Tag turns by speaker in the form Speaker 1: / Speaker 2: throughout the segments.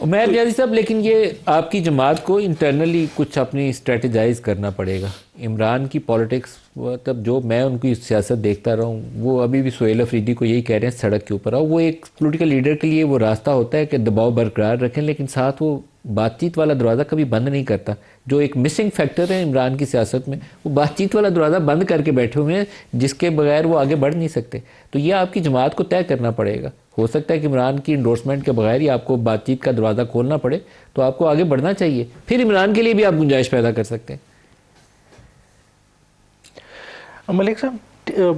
Speaker 1: عمیر نیازی صاحب، لیکن یہ آپ کی جماعت کو انٹرنلی کچھ اپنی اسٹریٹجائز کرنا پڑے گا. عمران کی پالیٹکس، مطلب جو میں ان کی سیاست دیکھتا رہا ہوں، وہ ابھی بھی سہیل افریدی کو یہی کہہ رہے ہیں سڑک کے اوپر آؤ. وہ ایک پولیٹیکل لیڈر کے لیے وہ راستہ ہوتا ہے کہ دباؤ برقرار رکھیں، لیکن ساتھ وہ بات چیت والا دروازہ کبھی بند نہیں کرتا. جو ایک مسنگ فیکٹر ہے عمران کی سیاست میں، وہ بات چیت والا دروازہ بند کر کے بیٹھے ہوئے ہیں، جس کے بغیر وہ آگے بڑھ نہیں سکتے. تو یہ آپ کی جماعت کو طے کرنا پڑے گا. ہو سکتا ہے کہ عمران کی انڈورسمنٹ کے بغیر ہی آپ کو بات چیت کا دروازہ کھولنا پڑے، تو آپ کو آگے بڑھنا چاہیے. پھر عمران کے لیے بھی آپ گنجائش پیدا کر سکتے ہیں.
Speaker 2: ملک صاحب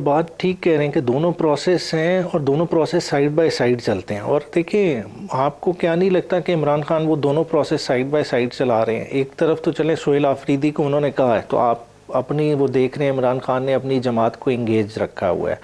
Speaker 2: بات ٹھیک کہہ رہے ہیں کہ دونوں پروسیس ہیں اور دونوں پروسیس سائیڈ بائی سائیڈ چلتے ہیں. اور دیکھیں، آپ کو کیا نہیں لگتا کہ عمران خان وہ دونوں پروسیس سائیڈ بائی سائیڈ چلا رہے ہیں؟ ایک طرف تو چلیں سہیل آفریدی کو انہوں نے کہا ہے، تو آپ اپنی وہ دیکھ رہے ہیں عمران خان نے اپنی جماعت کو انگیج رکھا ہوا ہے،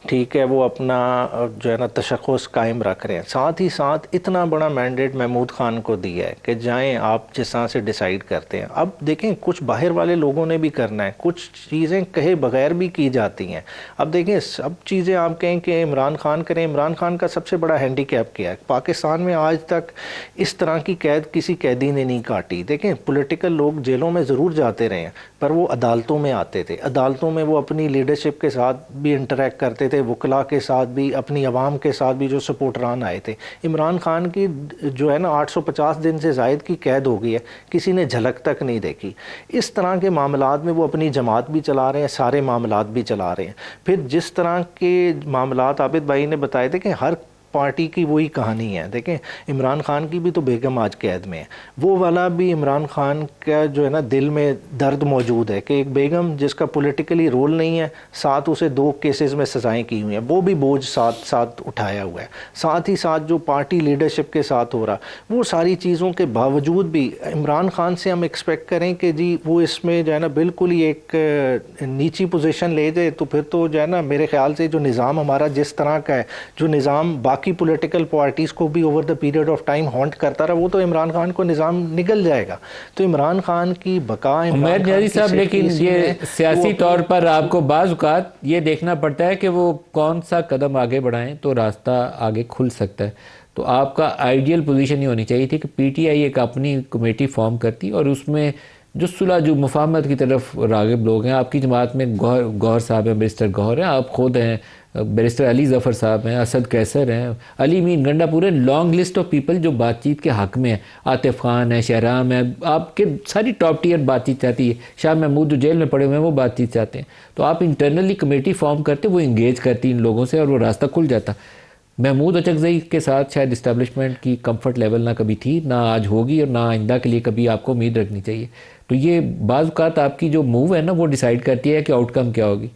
Speaker 2: ٹھیک ہے، وہ اپنا جو ہے نا تشخص قائم رکھ رہے ہیں. ساتھ ہی ساتھ اتنا بڑا مینڈیٹ محمود خان کو دیا ہے کہ جائیں آپ جس طرح سے ڈیسائیڈ کرتے ہیں. اب دیکھیں کچھ باہر والے لوگوں نے بھی کرنا ہے، کچھ چیزیں کہے بغیر بھی کی جاتی ہیں. اب دیکھیں سب چیزیں آپ کہیں کہ عمران خان کریں. عمران خان کا سب سے بڑا ہینڈی کیپ کیا ہے؟ پاکستان میں آج تک اس طرح کی قید کسی قیدی نے نہیں کاٹی. دیکھیں پولیٹیکل لوگ جیلوں میں ضرور جاتے رہے ہیں، پر وہ عدالتوں میں آتے تھے، عدالتوں میں وہ اپنی لیڈرشپ کے ساتھ بھی انٹریکٹ کرتے تھے، وکلاء کے ساتھ بھی، اپنی عوام کے ساتھ بھی جو سپورٹران آئے تھے. عمران خان کی جو ہے نا 850 دن سے زائد کی قید ہو گئی ہے، کسی نے جھلک تک نہیں دیکھی. اس طرح کے معاملات میں وہ اپنی جماعت بھی چلا رہے ہیں، سارے معاملات بھی چلا رہے ہیں. پھر جس طرح کے معاملات عابد بھائی نے بتائے تھے کہ ہر پارٹی کی وہی کہانی ہے. دیکھیں عمران خان کی بھی تو بیگم آج قید میں ہے، وہ والا بھی عمران خان کا جو ہے نا دل میں درد موجود ہے کہ ایک بیگم جس کا پولیٹیکلی رول نہیں ہے، ساتھ اسے 2 کیسز میں سزائیں کی ہوئی ہیں، وہ بھی بوجھ ساتھ اٹھایا ہوا ہے. ساتھ ہی ساتھ جو پارٹی لیڈرشپ کے ساتھ ہو رہا، وہ ساری چیزوں کے باوجود بھی عمران خان سے ہم ایکسپیکٹ کریں کہ جی وہ اس میں جو ہے نا بالکل ہی ایک نیچی پوزیشن لے جائے، تو پھر تو جو ہے نا میرے خیال سے جو نظام ہمارا جس طرح کا ہے، جو نظام باقی پولیٹیکل پارٹیز کو بھی over the period of time haunt کرتا رہا، وہ تو عمران خان کو نظام نگل جائے گا. تو عمران خان کی بقا،
Speaker 1: عمیر نیازی صاحب، لیکن یہ سیاسی طور پر آپ کو بعض اوقات یہ دیکھنا پڑتا ہے کہ وہ کون سا قدم آگے بڑھائیں تو راستہ آگے کھل سکتا ہے. تو آپ کا آئیڈیل پوزیشن یہ ہونی چاہیے تھی کہ پی ٹی آئی ایک اپنی کمیٹی فارم کرتی اور اس میں جو صلح جو مفاہمت کی طرف راغب لوگ ہیں. آپ کی جماعت میں گوہر صاحب ہیں، بیرسٹر گوہر ہیں، آپ خود ہیں، بیرسٹر علی ظفر صاحب ہیں، اسد کیسر ہیں، علی مین گنڈا، پورے لانگ لسٹ آف پیپل جو بات چیت کے حق میں ہیں. عاطف خان ہے، شہرام ہے، آپ کے ساری ٹاپ ٹیئر بات چیت چاہتی ہے. شاہ محمود جو جیل میں پڑے ہوئے ہیں وہ بات چیت چاہتے ہیں. تو آپ انٹرنلی کمیٹی فارم کرتے، وہ انگیج کرتی ان لوگوں سے اور وہ راستہ کھل جاتا. محمود اچکزئی کے ساتھ شاید اسٹیبلشمنٹ کی کمفرٹ لیول نہ کبھی تھی، نہ آج ہوگی، اور نہ آئندہ کے لیے کبھی آپ کو امید رکھنی چاہیے. تو یہ بعض اوقات آپ کی جو موو ہے نا وہ ڈیسائیڈ کرتی ہے کہ آؤٹ کم کیا ہوگی.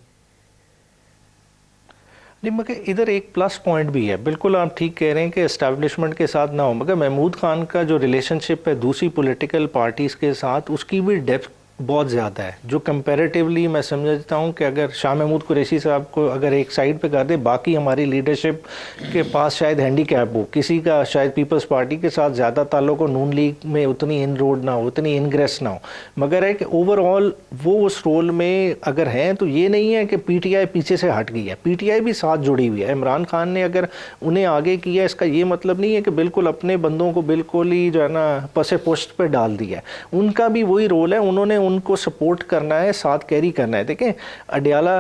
Speaker 2: نہیں، مگر ادھر ایک پلس پوائنٹ بھی ہے. بالکل آپ ٹھیک کہہ رہے ہیں کہ اسٹیبلشمنٹ کے ساتھ نہ ہو، مگر محمود خان کا جو ریلیشن شپ ہے دوسری پولیٹیکل پارٹیز کے ساتھ، اس کی بھی ڈیپتھ بہت زیادہ ہے، جو کمپیریٹیولی میں سمجھتا ہوں کہ اگر شاہ محمود قریشی صاحب کو اگر ایک سائیڈ پہ کر دے، باقی ہماری لیڈرشپ کے پاس شاید ہینڈی کیپ ہو، کسی کا شاید پیپلز پارٹی کے ساتھ زیادہ تعلق ہو، نون لیگ میں اتنی ان روڈ نہ ہو، اتنی انگریس نہ ہو، مگر ہے کہ اوور آل وہ اس رول میں اگر ہیں تو یہ نہیں ہے کہ پی ٹی آئی پیچھے سے ہٹ گئی ہے، پی ٹی آئی بھی ساتھ جڑی ہوئی ہے. عمران خان نے اگر انہیں آگے کیا، اس کا یہ مطلب نہیں ہے کہ بالکل اپنے بندوں کو بالکل ہی جو ہے نا پس پشت پہ ڈال دیا ہے. ان کا بھی وہی رول ہے، انہوں نے ان کو سپورٹ کرنا ہے، ساتھ کیری کرنا ہے. دیکھیں اڈیالہ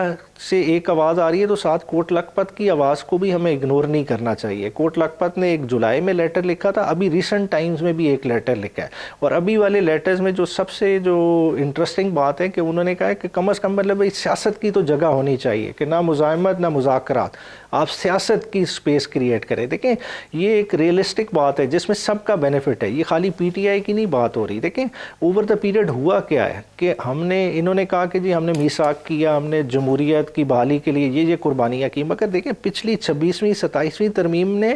Speaker 2: سے ایک آواز آ رہی ہے تو ساتھ کوٹ لکھپت کی آواز کو بھی ہمیں اگنور نہیں کرنا چاہیے. کوٹ لکھپت نے 1 جولائی میں لیٹر لکھا تھا، ابھی ریسنٹ ٹائمز میں بھی ایک لیٹر لکھا ہے، اور ابھی والے لیٹرز میں جو سب سے جو انٹرسٹنگ بات ہے کہ انہوں نے کہا ہے کہ کم از کم مطلب سیاست کی تو جگہ ہونی چاہیے، کہ نہ مزاحمت نہ مذاکرات، آپ سیاست کی سپیس کریٹ کریں. دیکھیں یہ ایک ریئلسٹک بات ہے جس میں سب کا بینیفٹ ہے، یہ خالی پی ٹی آئی کی نہیں بات ہو رہی. دیکھیں اوور دا پیریڈ ہوا کیا ہے کہ انہوں نے کہا کہ جی ہم نے میثاق کیا، ہم نے جمہوریت کی بحالی کے لیے یہ قربانیاں کی، مگر دیکھیں پچھلی 26ویں 27ویں ترمیم نے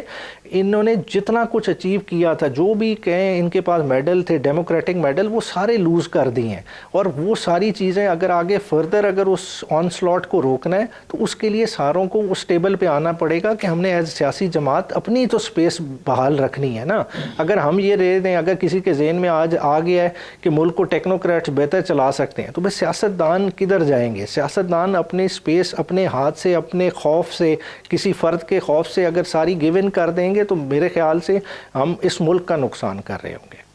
Speaker 2: انہوں نے جتنا کچھ اچیو کیا تھا، جو بھی کہیں ان کے پاس میڈل تھے، ڈیموکریٹک میڈل، وہ سارے لوز کر دی ہیں. اور وہ ساری چیزیں اگر آگے فردر اگر اس آن سلاٹ کو روکنا ہے تو اس کے لیے ساروں کو اس ٹیبل پہ آنا پڑے گا کہ ہم نے ایز سیاسی جماعت اپنی تو سپیس بحال رکھنی ہے نا. اگر ہم یہ رہ دیں، اگر کسی کے ذہن میں آج آ گیا ہے کہ ملک کو ٹیکنوکریٹس بہتر چلا سکتے ہیں، تو بھئی سیاستدان کدھر جائیں گے؟ سیاستدان اپنی اسپیس اپنے ہاتھ سے، اپنے خوف سے، کسی فرد کے خوف سے اگر ساری گیون کر دیں گے تو میرے خیال سے ہم اس ملک کا نقصان کر رہے ہوں گے۔